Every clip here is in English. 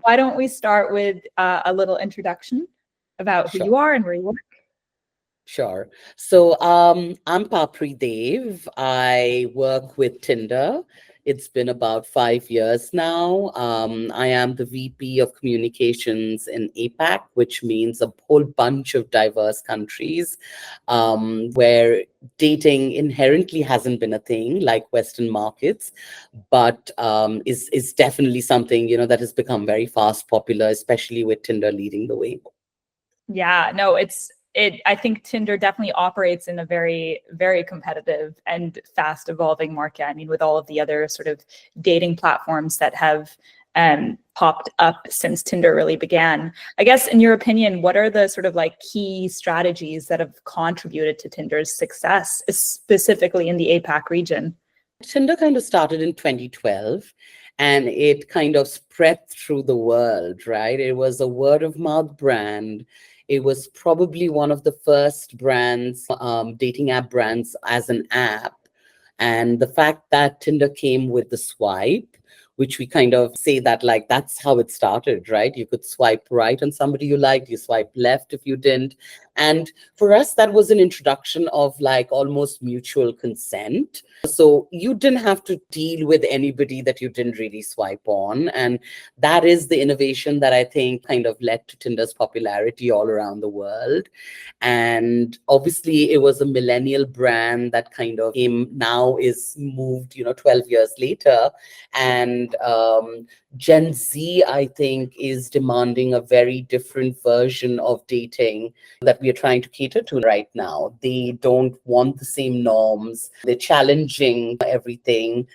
why don't we start with a little introduction about who Sure. you are and where you work? Sure. So I'm Papri Dev. I work with Tinder. It's been about 5 years now. I am the VP of Communications in APAC, which means a whole bunch of diverse countries where dating inherently hasn't been a thing like Western markets, but is definitely something, that has become very fast popular, especially with Tinder leading the way. Yeah, no, I think Tinder definitely operates in a very, very competitive and fast evolving market. I mean, with all of the other sort of dating platforms that have popped up since Tinder really began. I guess, in your opinion, what are the sort of like key strategies that have contributed to Tinder's success, specifically in the APAC region? Tinder kind of started in 2012 and it kind of spread through the world, right? It was a word of mouth brand. It was probably one of the first brands, dating app brands as an app. And the fact that Tinder came with the swipe, which we kind of say that like that's how it started, right? You could swipe right on somebody you liked, you swipe left if you didn't. And for us, that was an introduction of like almost mutual consent. So you didn't have to deal with anybody that you didn't really swipe on. And that is the innovation that I think kind of led to Tinder's popularity all around the world. And obviously, it was a millennial brand that kind of came now is moved, 12 years later. And Gen Z, I think, is demanding a very different version of dating that we are trying to cater to right now. They don't want the same norms. They're challenging everything.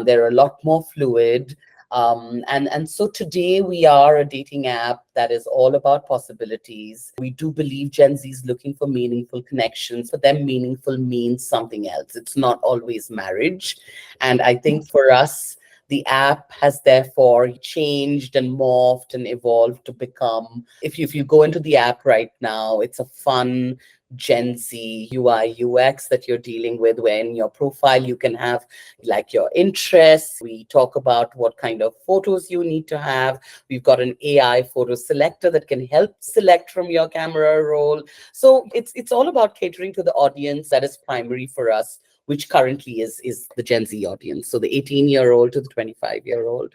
They're a lot more fluid. And so today we are a dating app that is all about possibilities. We do believe Gen Z is looking for meaningful connections. For them, meaningful means something else. It's not always marriage. And I think for us, the app has therefore changed and morphed and evolved to become, if you go into the app right now, it's a fun Gen Z UI UX that you're dealing with, where in your profile you can have like your interests. We talk about what kind of photos you need to have. We've got an AI photo selector that can help select from your camera roll. So it's all about catering to the audience that is primary for us, which currently is the Gen Z audience. So the 18-year-old to the 25-year-old.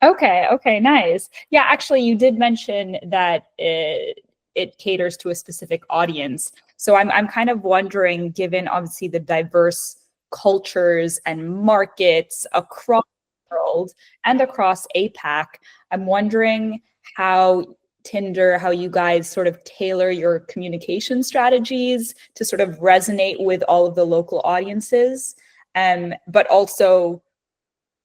Okay, nice. Yeah, actually, you did mention that it caters to a specific audience. So I'm kind of wondering, given obviously the diverse cultures and markets across the world and across APAC, I'm wondering how Tinder, how you guys sort of tailor your communication strategies to sort of resonate with all of the local audiences, but also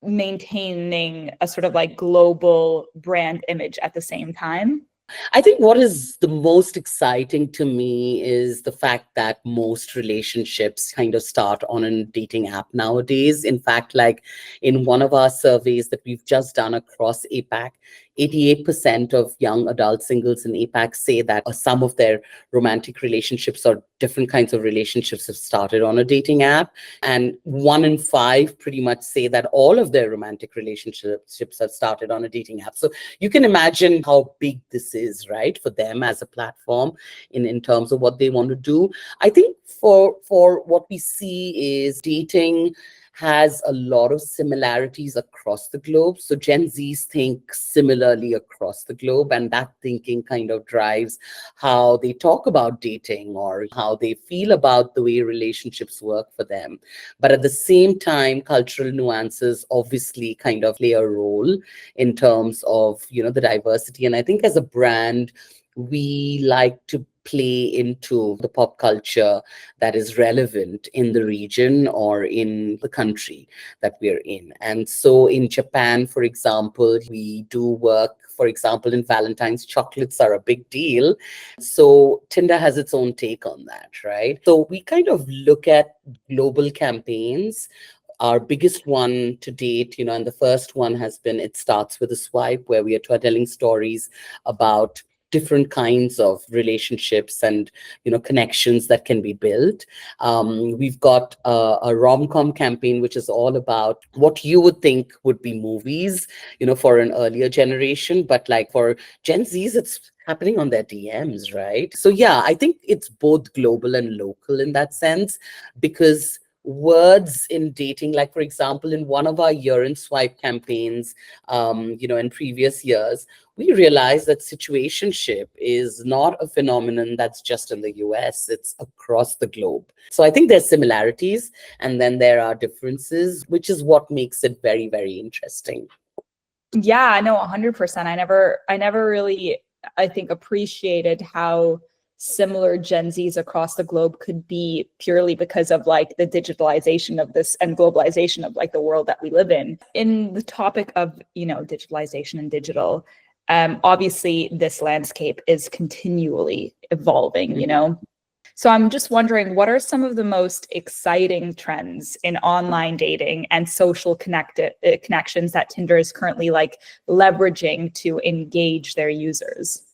maintaining a sort of like global brand image at the same time. I think what is the most exciting to me is the fact that most relationships kind of start on a dating app nowadays. In fact, like in one of our surveys that we've just done across APAC, 88% of young adult singles in APAC say that some of their romantic relationships or different kinds of relationships have started on a dating app. And 1 in 5 pretty much say that all of their romantic relationships have started on a dating app. So you can imagine how big this is, right, for them as a platform in terms of what they want to do. I think for what we see is dating has a lot of similarities across the globe. So Gen Zs think similarly across the globe, and that thinking kind of drives how they talk about dating or how they feel about the way relationships work for them. But at the same time, cultural nuances obviously kind of play a role in terms of, the diversity. And I think as a brand, we like to play into the pop culture that is relevant in the region or in the country that we're in. And so in Japan, for example, we do work, for example, in Valentine's, chocolates are a big deal. So Tinder has its own take on that, right? So we kind of look at global campaigns. Our biggest one to date, and the first one has been It Starts with a Swipe, where we are telling stories about different kinds of relationships and, connections that can be built. We've got a rom-com campaign, which is all about what you would think would be movies, for an earlier generation, but like for Gen Zs, it's happening on their DMs, right? So yeah, I think it's both global and local in that sense, because words in dating, like for example, in one of our year in swipe campaigns, in previous years, we realized that situationship is not a phenomenon that's just in the US, it's across the globe. So I think there's similarities and then there are differences, which is what makes it very, very interesting. Yeah, no, 100%. I never really, I think, appreciated how similar Gen Zs across the globe could be purely because of like the digitalization of this and globalization of like the world that we live in. In the topic of, digitalization and digital, obviously this landscape is continually evolving, So I'm just wondering, what are some of the most exciting trends in online dating and social connections that Tinder is currently like leveraging to engage their users?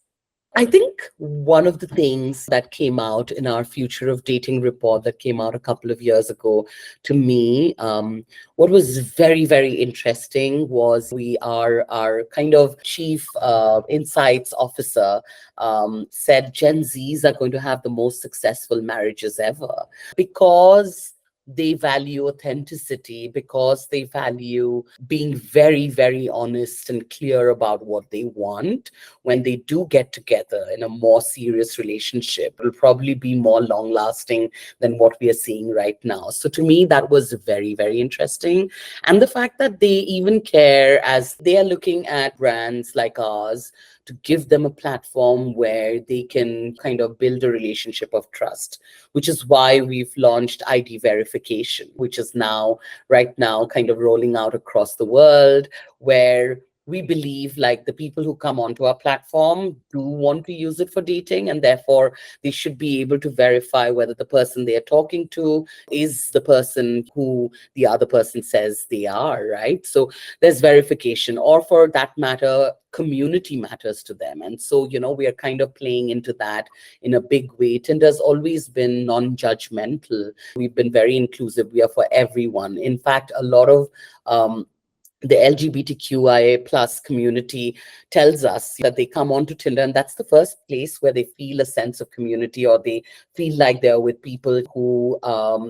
I think one of the things that came out in our Future of Dating report that came out a couple of years ago, to me, what was very, very interesting was our kind of chief insights officer said Gen Zs are going to have the most successful marriages ever because they value authenticity, because they value being very, very honest and clear about what they want. When they do get together in a more serious relationship, it will probably be more long lasting than what we are seeing right now. So to me, that was very, very interesting. And the fact that they even care, as they are looking at brands like ours, to give them a platform where they can kind of build a relationship of trust, which is why we've launched ID verification, which is right now kind of rolling out across the world, where we believe like the people who come onto our platform do want to use it for dating, and therefore they should be able to verify whether the person they are talking to is the person who the other person says they are, right? So there's verification, or for that matter, community matters to them. And so, we are kind of playing into that in a big way. Tinder's always been non-judgmental. We've been very inclusive. We are for everyone. In fact, a lot of the LGBTQIA plus community tells us that they come onto Tinder and that's the first place where they feel a sense of community, or they feel like they're with people who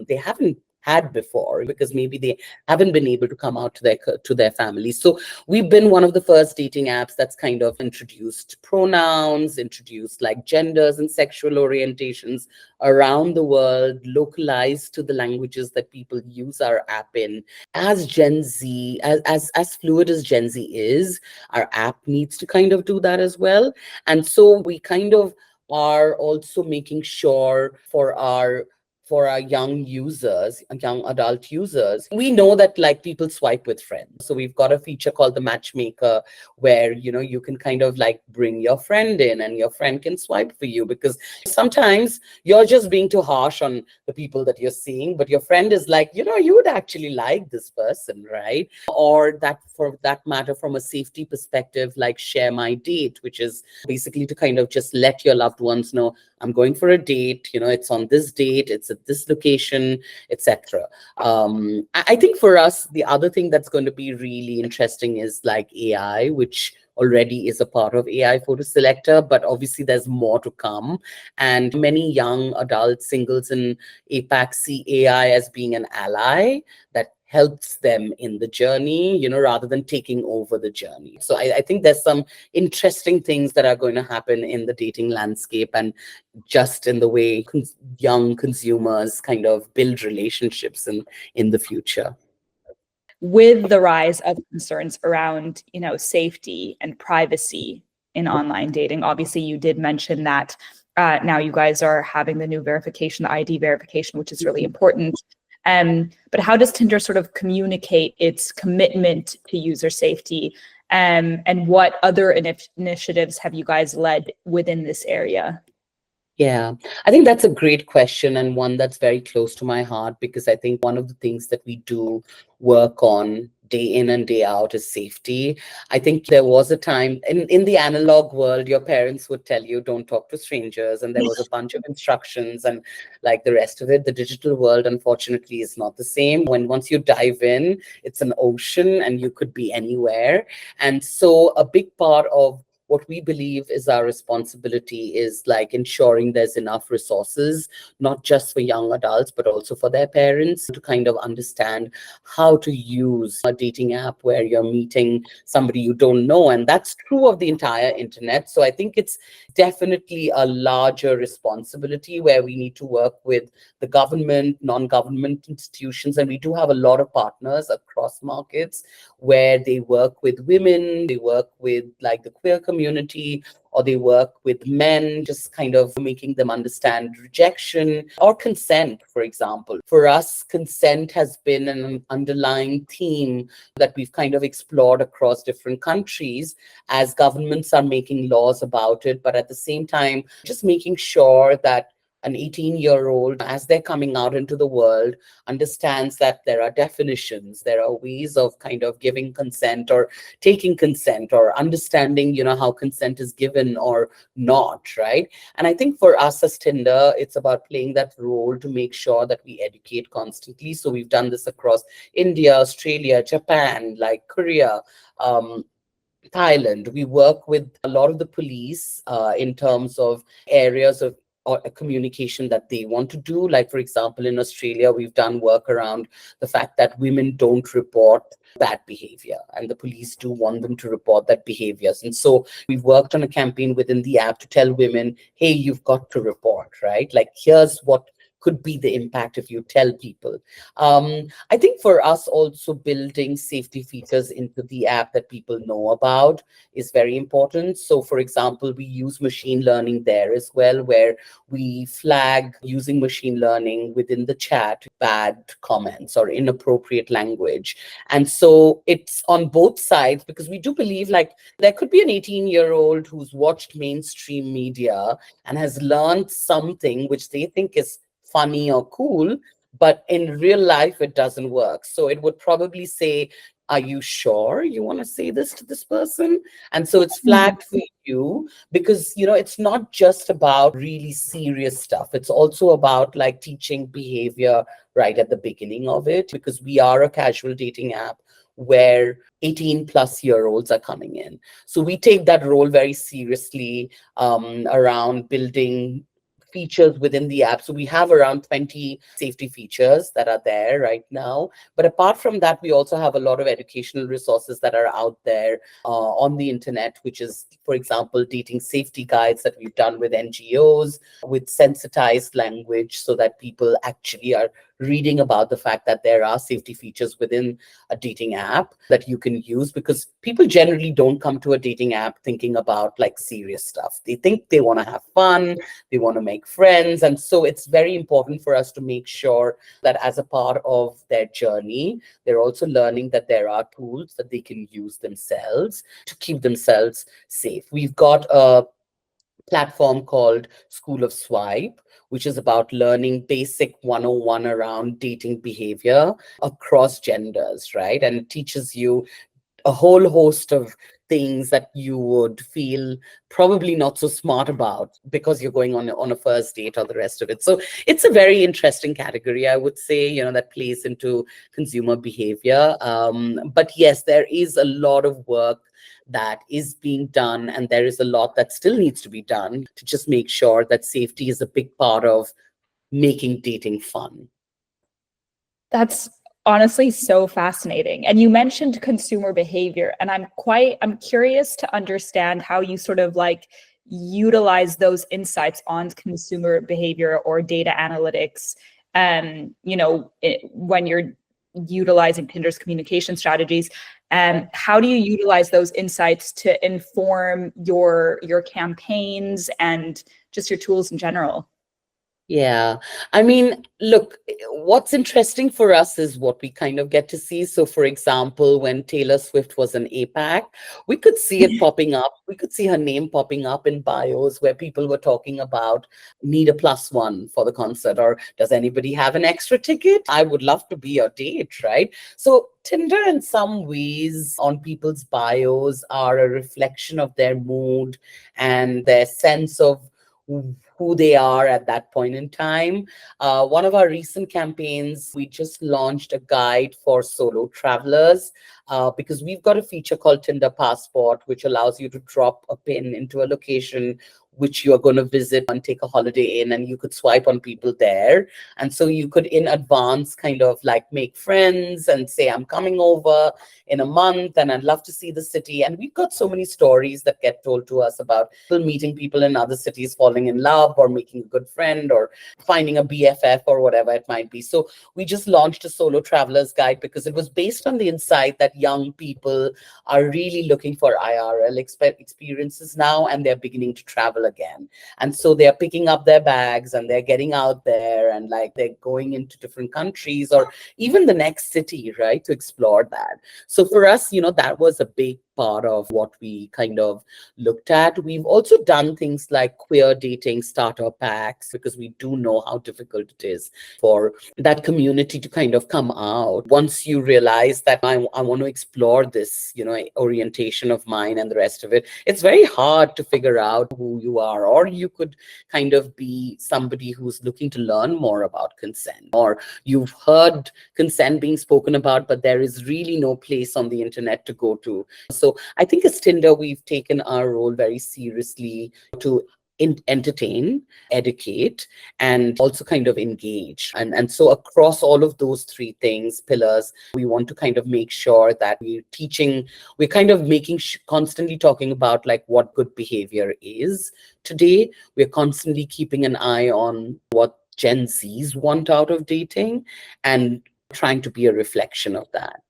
they haven't had before, because maybe they haven't been able to come out to their families. So we've been one of the first dating apps that's kind of introduced pronouns, introduced like genders and sexual orientations around the world, localized to the languages that people use our app in. As Gen Z, as fluid as Gen Z is, our app needs to kind of do that as well. And so we kind of are also making sure for our young users, young adult users, we know that like people swipe with friends. So we've got a feature called the matchmaker, where, you can kind of like bring your friend in and your friend can swipe for you, because sometimes you're just being too harsh on the people that you're seeing, but your friend is like, you would actually like this person, right? Or that, for that matter, from a safety perspective, like Share My Date, which is basically to kind of just let your loved ones know, I'm going for a date, it's on this date, it's at this location, etc. I think for us, the other thing that's going to be really interesting is like AI, which already is a part of AI photo selector, but obviously there's more to come. And many young adult singles in APAC see AI as being an ally that helps them in the journey, rather than taking over the journey. So I think there's some interesting things that are going to happen in the dating landscape, and just in the way young consumers kind of build relationships in the future. With the rise of concerns around, safety and privacy in online dating, obviously you did mention that now you guys are having the new verification, the ID verification, which is really important. But how does Tinder sort of communicate its commitment to user safety? And what other initiatives have you guys led within this area? Yeah, I think that's a great question, and one that's very close to my heart, because I think one of the things that we do work on day in and day out is safety. I think there was a time in the analog world, your parents would tell you, don't talk to strangers. And there was a bunch of instructions and like the rest of it. The digital world, unfortunately, is not the same. Once you dive in, it's an ocean and you could be anywhere. And so a big part of what we believe is our responsibility is like ensuring there's enough resources, not just for young adults, but also for their parents to kind of understand how to use a dating app where you're meeting somebody you don't know. And that's true of the entire internet. So I think it's definitely a larger responsibility where we need to work with the government, non-government institutions. And we do have a lot of partners across markets where they work with women, they work with like the queer community, or they work with men, just kind of making them understand rejection or consent, for example. For us, consent has been an underlying theme that we've kind of explored across different countries as governments are making laws about it, but at the same time, just making sure that an 18-year-old, as they're coming out into the world, understands that there are definitions, there are ways of kind of giving consent or taking consent or understanding, how consent is given or not, right? And I think for us as Tinder, it's about playing that role to make sure that we educate constantly. So we've done this across India, Australia, Japan, like Korea, Thailand. We work with a lot of the police in terms of areas of or a communication that they want to do. Like, for example, in Australia, we've done work around the fact that women don't report bad behavior, and the police do want them to report that behaviors. And so we've worked on a campaign within the app to tell women, hey, you've got to report, right? Like, here's what could be the impact if you tell people. I think for us also building safety features into the app that people know about is very important. So for example, we use machine learning there as well, where we flag using machine learning within the chat, bad comments or inappropriate language. And so it's on both sides because we do believe like there could be an 18-year-old who's watched mainstream media and has learned something which they think is funny or cool, but in real life, it doesn't work. So it would probably say, are you sure you want to say this to this person? And so it's flagged for you because, it's not just about really serious stuff. It's also about like teaching behavior right at the beginning of it, because we are a casual dating app where 18-plus-year-olds are coming in. So we take that role very seriously around building features within the app. So we have around 20 safety features that are there right now. But apart from that, we also have a lot of educational resources that are out there on the internet, which is, for example, dating safety guides that we've done with NGOs, with sensitized language so that people actually are reading about the fact that there are safety features within a dating app that you can use, because people generally don't come to a dating app thinking about like serious stuff. They think they want to have fun, they want to make friends. And so it's very important for us to make sure that as a part of their journey, they're also learning that there are tools that they can use themselves to keep themselves safe. We've got a platform called School of Swipe, which is about learning basic 101 around dating behavior across genders, right? And it teaches you a whole host of things that you would feel probably not so smart about because you're going on a first date or the rest of it. So it's a very interesting category, I would say, that plays into consumer behavior. But yes, there is a lot of work that is being done, and there is a lot that still needs to be done to just make sure that safety is a big part of making dating fun. That's honestly so fascinating. And you mentioned consumer behavior, and I'm curious to understand how you sort of like utilize those insights on consumer behavior or data analytics, when you're utilizing Tinder's communication strategies. How do you utilize those insights to inform your campaigns and just your tools in general? Yeah. I mean, look, what's interesting for us is what we kind of get to see. So, for example, when Taylor Swift was in APAC, we could see it popping up. We could see her name popping up in bios where people were talking about need a +1 for the concert, or does anybody have an extra ticket? I would love to be your date, right? So, Tinder, in some ways, on people's bios are a reflection of their mood and their sense of who they are at that point in time. One of our recent campaigns, we just launched a guide for solo travelers because we've got a feature called Tinder Passport, which allows you to drop a pin into a location which you're going to visit and take a holiday in, and you could swipe on people there. And so you could in advance kind of like make friends and say, I'm coming over in a month and I'd love to see the city. And we've got so many stories that get told to us about people meeting people in other cities, falling in love or making a good friend or finding a BFF or whatever it might be. So we just launched a solo traveler's guide because it was based on the insight that young people are really looking for IRL experiences now, and they're beginning to travel again. And so they're picking up their bags and they're getting out there, and like they're going into different countries or even the next city, right, to explore that. So for us, that was a big part of what we kind of looked at. We've also done things like queer dating starter packs because we do know how difficult it is for that community to kind of come out. Once you realize that I want to explore this, orientation of mine and the rest of it, it's very hard to figure out who you are. Or you could kind of be somebody who's looking to learn more about consent, or you've heard consent being spoken about, but there is really no place on the internet to go to. So I think as Tinder, we've taken our role very seriously to entertain, educate, and also kind of engage. And so across all of those three things, pillars, we want to kind of make sure that we're kind of making constantly talking about like what good behavior is today. We're constantly keeping an eye on what Gen Zs want out of dating and trying to be a reflection of that.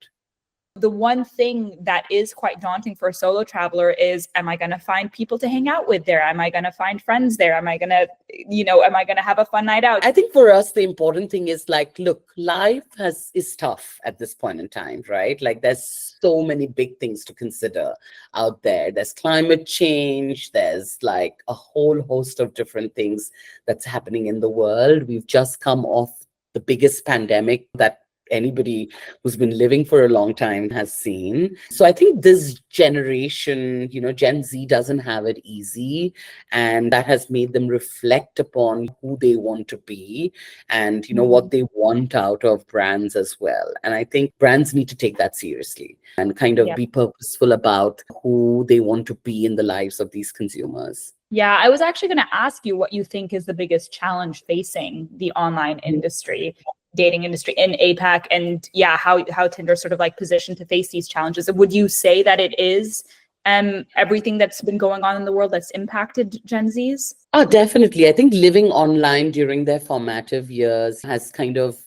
The one thing that is quite daunting for a solo traveler is, am I going to find people to hang out with there? Am I going to find friends there? Am I going to have a fun night out? I think for us, the important thing is like, look, life is tough at this point in time, right? Like there's so many big things to consider out there. There's climate change. There's like a whole host of different things that's happening in the world. We've just come off the biggest pandemic that anybody who's been living for a long time has seen. So I think this generation, Gen Z doesn't have it easy, and that has made them reflect upon who they want to be and, what they want out of brands as well. And I think brands need to take that seriously and kind of be purposeful about who they want to be in the lives of these consumers. Yeah, I was actually going to ask you what you think is the biggest challenge facing the online industry, dating industry in APAC, and how Tinder's sort of like positioned to face these challenges. Would you say that it is everything that's been going on in the world that's impacted Gen Zs? Oh, definitely. I think living online during their formative years has kind of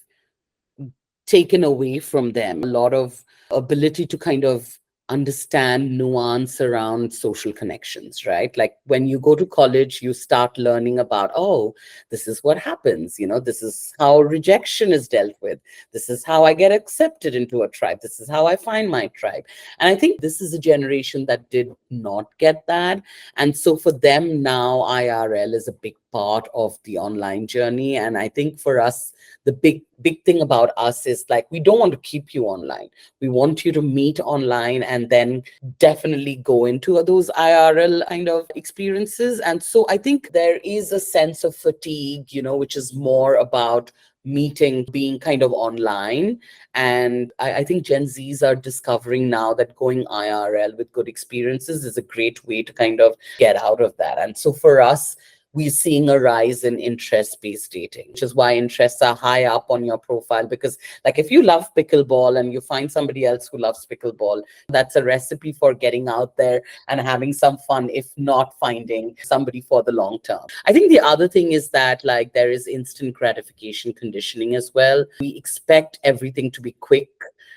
taken away from them a lot of ability to kind of understand nuance around social connections, right? Like when you go to college, you start learning about, oh, this is what happens, this is how rejection is dealt with. This is how I get accepted into a tribe. This is how I find my tribe. And I think this is a generation that did not get that. And so for them now, IRL is a big part of the online journey. And I think for us, the big thing about us is like, we don't want to keep you online. We want you to meet online and then definitely go into those IRL kind of experiences. And so I think there is a sense of fatigue, which is more about meeting being kind of online. And I think Gen Zs are discovering now that going IRL with good experiences is a great way to kind of get out of that. And so for us, we're seeing a rise in interest-based dating, which is why interests are high up on your profile. Because like if you love pickleball and you find somebody else who loves pickleball, that's a recipe for getting out there and having some fun, if not finding somebody for the long term. I think the other thing is that like there is instant gratification conditioning as well. We expect everything to be quick.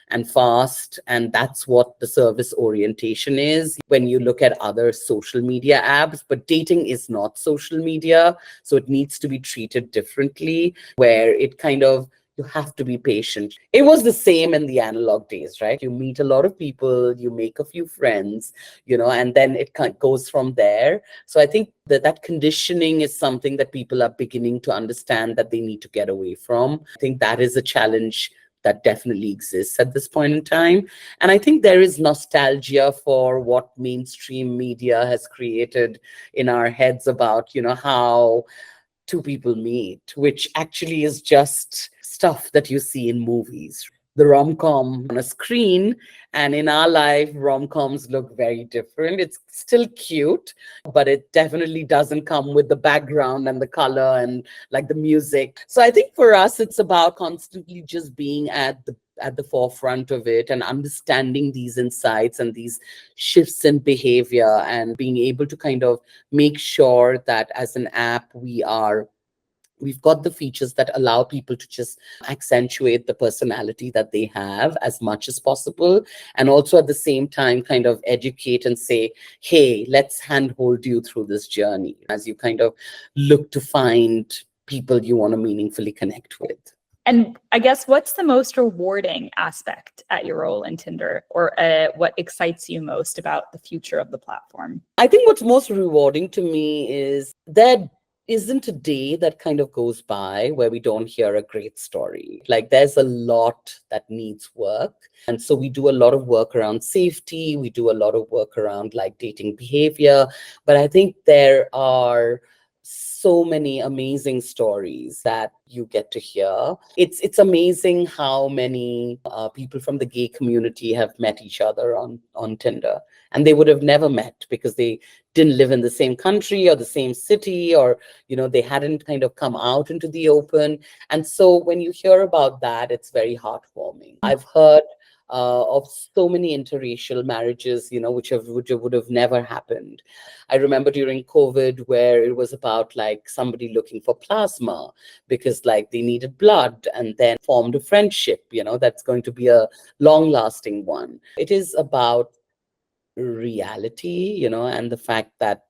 and fast. And that's what the service orientation is when you look at other social media apps. But dating is not social media. So it needs to be treated differently, where it kind of, you have to be patient. It was the same in the analog days, right? You meet a lot of people, you make a few friends, and then it kind of goes from there. So I think that conditioning is something that people are beginning to understand that they need to get away from. I think that is a challenge that definitely exists at this point in time. And I think there is nostalgia for what mainstream media has created in our heads about, how two people meet, which actually is just stuff that you see in movies. The rom-com on a screen, and in our life, rom-coms look very different. It's still cute, but it definitely doesn't come with the background and the color and like the music. So I think for us, it's about constantly just being at the forefront of it and understanding these insights and these shifts in behavior, and being able to kind of make sure that as an app, we've got the features that allow people to just accentuate the personality that they have as much as possible. And also at the same time, kind of educate and say, hey, let's handhold you through this journey as you kind of look to find people you want to meaningfully connect with. And I guess, what's the most rewarding aspect at your role in Tinder, or what excites you most about the future of the platform? I think what's most rewarding to me is that isn't a day that kind of goes by where we don't hear a great story. Like, there's a lot that needs work. And so we do a lot of work around safety. We do a lot of work around like dating behavior. But I think there are so many amazing stories that you get to hear. It's amazing how many people from the gay community have met each other on Tinder, and they would have never met because they didn't live in the same country or the same city, or they hadn't kind of come out into the open. And so when you hear about that, it's very heartwarming. I've heard of so many interracial marriages, which would have never happened. I remember during COVID, where it was about like somebody looking for plasma because like they needed blood, and then formed a friendship, that's going to be a long-lasting one. It is about reality, and the fact that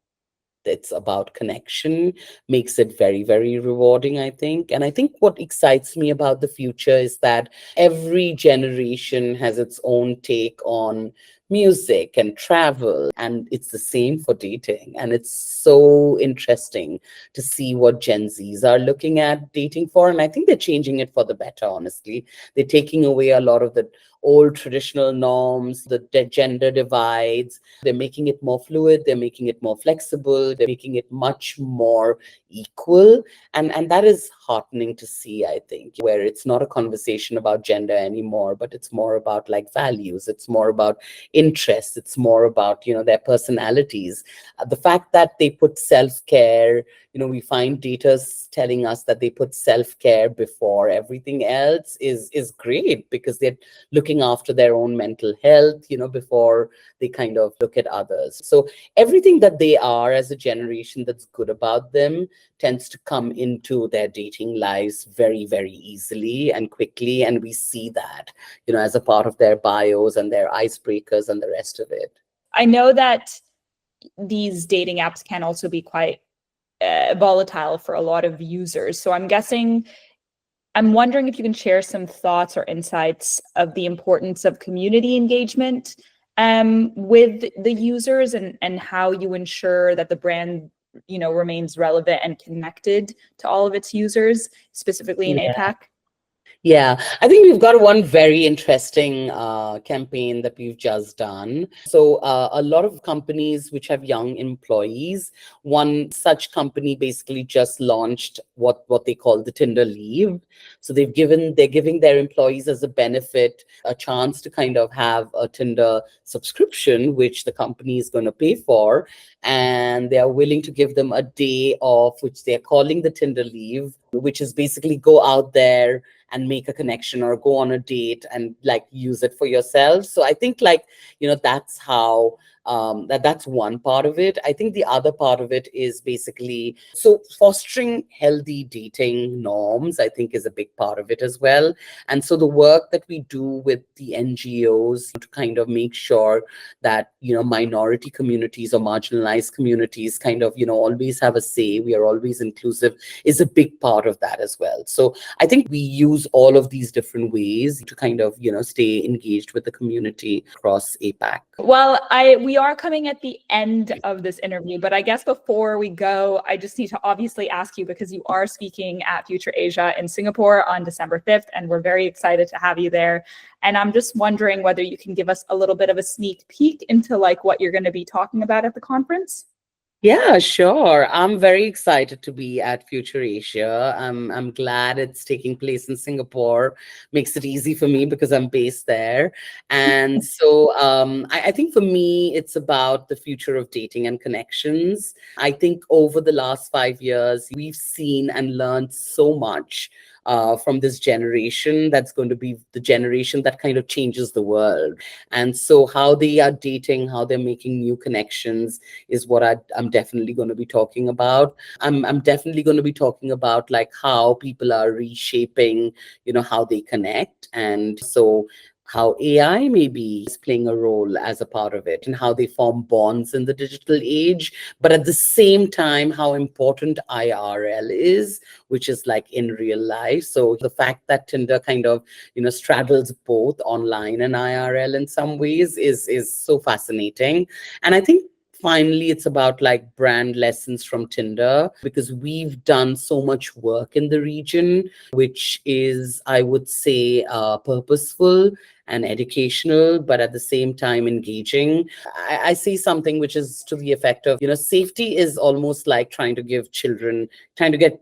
it's about connection makes it very, very rewarding, I think. And I think what excites me about the future is that every generation has its own take on music and travel, and it's the same for dating. And it's so interesting to see what Gen Zs are looking at dating for. And I think they're changing it for the better, honestly. They're taking away a lot of the old traditional norms, the gender divides. They're making it more fluid. They're making it more flexible. They're making it much more equal. And that is heartening to see, I think, where it's not a conversation about gender anymore, but it's more about like values. It's more about interests. It's more about, their personalities. The fact that they put self-care, we find data telling us that they put self-care before everything else is great, because they're looking after their own mental health, before they kind of look at others. So everything that they are as a generation that's good about them tends to come into their dating lives very, very easily and quickly. And we see that, as a part of their bios and their icebreakers and the rest of it. I know that these dating apps can also be quite volatile for a lot of users. So I'm wondering if you can share some thoughts or insights of the importance of community engagement with the users, and how you ensure that the brand, remains relevant and connected to all of its users, specifically in APAC. Yeah, I think we've got one very interesting campaign that we've just done. So a lot of companies which have young employees, one such company basically just launched what they call the Tinder Leave. So they're giving their employees as a benefit a chance to kind of have a Tinder subscription, which the company is going to pay for. And they are willing to give them a day off, which they're calling the Tinder Leave, which is basically go out there and make a connection or go on a date and like use it for yourself. So I think like, that's how That's one part of it. I think the other part of it is basically so fostering healthy dating norms, I think, is a big part of it as well. And so the work that we do with the NGOs to kind of make sure that, minority communities or marginalized communities kind of, always have a say, we are always inclusive, is a big part of that as well. So I think we use all of these different ways to kind of, stay engaged with the community across APAC. Well, we are coming at the end of this interview, but I guess before we go, I just need to obviously ask you, because you are speaking at FUTR Asia in Singapore on December 5th, and we're very excited to have you there. And I'm just wondering whether you can give us a little bit of a sneak peek into like what you're going to be talking about at the conference. Yeah, sure. I'm very excited to be at FUTR Asia. I'm glad it's taking place in Singapore. Makes it easy for me because I'm based there. And so I think for me, it's about the future of dating and connections. I think over the last 5 years, we've seen and learned so much from this generation that's going to be the generation that kind of changes the world. And so how they are dating, how they're making new connections is what I'm definitely going to be talking about. I'm definitely going to be talking about like how people are reshaping, how they connect. And so how AI maybe is playing a role as a part of it and how they form bonds in the digital age. But at the same time, how important IRL is, which is like in real life. So the fact that Tinder kind of, straddles both online and IRL in some ways is so fascinating. And I think finally, it's about like brand lessons from Tinder, because we've done so much work in the region, which is, I would say, purposeful and educational, but at the same time engaging. I see something which is to the effect of, safety is almost like trying to get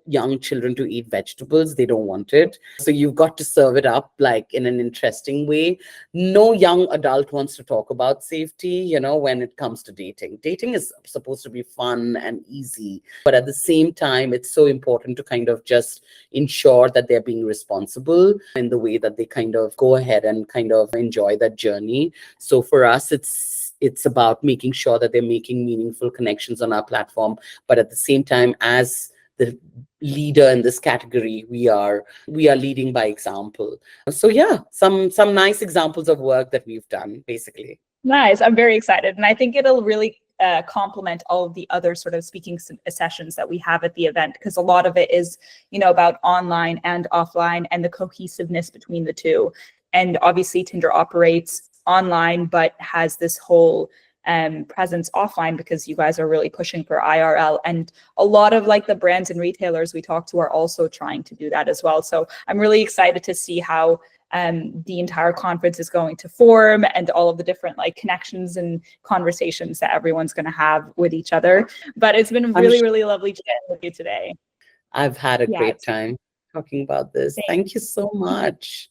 young children to eat vegetables. They don't want it. So you've got to serve it up like in an interesting way. No young adult wants to talk about safety, when it comes to dating. Dating is supposed to be fun and easy, but at the same time, it's so important to kind of just ensure that they're being responsible in the way that they kind of go ahead and kind of enjoy that journey. So for us, it's about making sure that they're making meaningful connections on our platform, but at the same time, as the leader in this category, we are leading by example. So yeah, some nice examples of work that we've done, basically. Nice. I'm very excited. And I think it'll really complement all of the other sort of speaking sessions that we have at the event, because a lot of it is, about online and offline and the cohesiveness between the two. And obviously Tinder operates online, but has this whole presence offline because you guys are really pushing for IRL. And a lot of like the brands and retailers we talk to are also trying to do that as well. So I'm really excited to see how the entire conference is going to form and all of the different like connections and conversations that everyone's going to have with each other. But it's been really lovely chatting with you today. I've had a great time talking about this. Thanks. Thank you so much.